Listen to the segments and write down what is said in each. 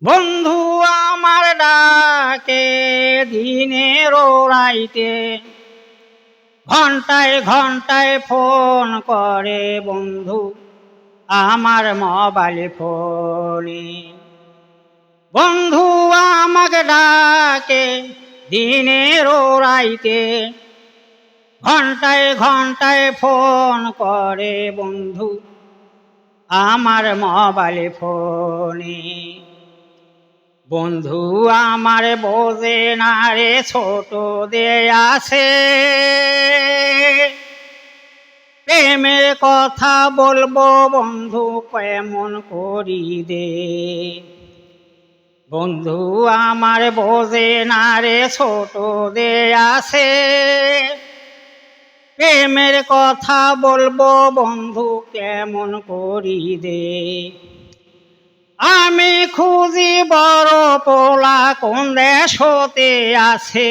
বন্ধু আমার ডাকে দিনের রাইতে, ঘন্টায় ঘন্টায় ফোন করে বন্ধু আমার মোবাইল ফোনে। বন্ধু আমাকে ডাকে দিনের রাইতে, ঘন্টায় ঘন্টায় ফোন করে বন্ধু আমার মোবাইল ফোনে। বন্ধু আমার বোঝে না রে, ছোট দে আছে, প্রেমের কথা বলবো বন্ধু কেমন করি দে। বন্ধু আমার বোঝে না রে, ছোট দে আছে, প্রেমের কথা বলবো বন্ধু কেমন করি দে। আমি খুঁজি বড় পোলা কোন দেশতে আছে,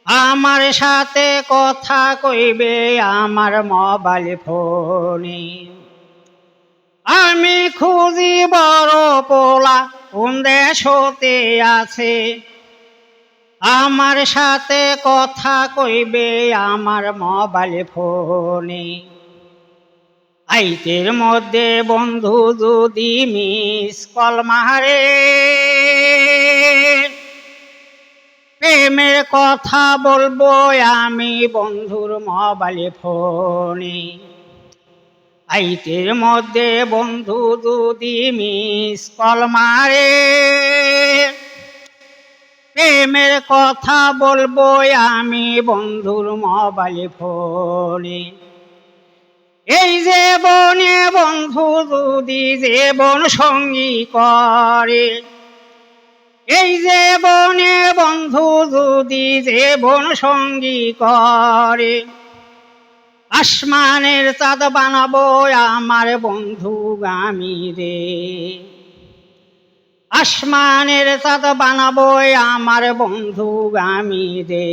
আমার সাথে কথা কইবে আমার মোবাইল ফোনে। আমি খুঁজি বড় পোলা কোন দেশতে আছে, আমার সাথে কথা কইবে আমার মোবাইল ফোনে। আইতের মধ্যে বন্ধু যদি মিস কল মারে, প্রেমের কথা বলবো আমি বন্ধুর মোবাইল ফোনে। আইতের মধ্যে বন্ধু যদি মিস কল মারে, প্রেমের কথা বলবো আমি বন্ধুর মোবাইল ফোনে। এই জীবনে বন্ধু যদি জীবন সঙ্গী করে, এই জীবনে বন্ধু যদি জীবন সঙ্গী করে, আসমানের চাঁদ বানাবো আমার বন্ধু আমি রে। আসমানের চাঁদ বানাবো আমার বন্ধু আমি রে।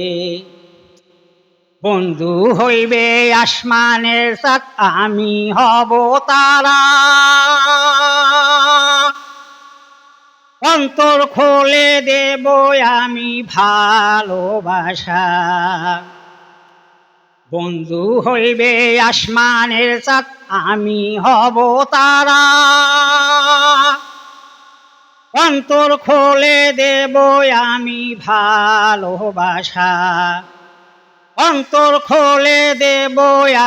বন্ধু হইবে আসমানের চাঁদ, আমি হব তারা, অন্তর খুলে দেব আমি ভালোবাসা। বন্ধু হইবে আসমানের চাঁদ, আমি হব তারা, অন্তর খুলে দেব আমি ভালোবাসা। অন্তর খুলে দেব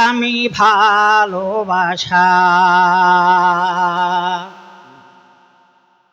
আমি ভালোবাসা।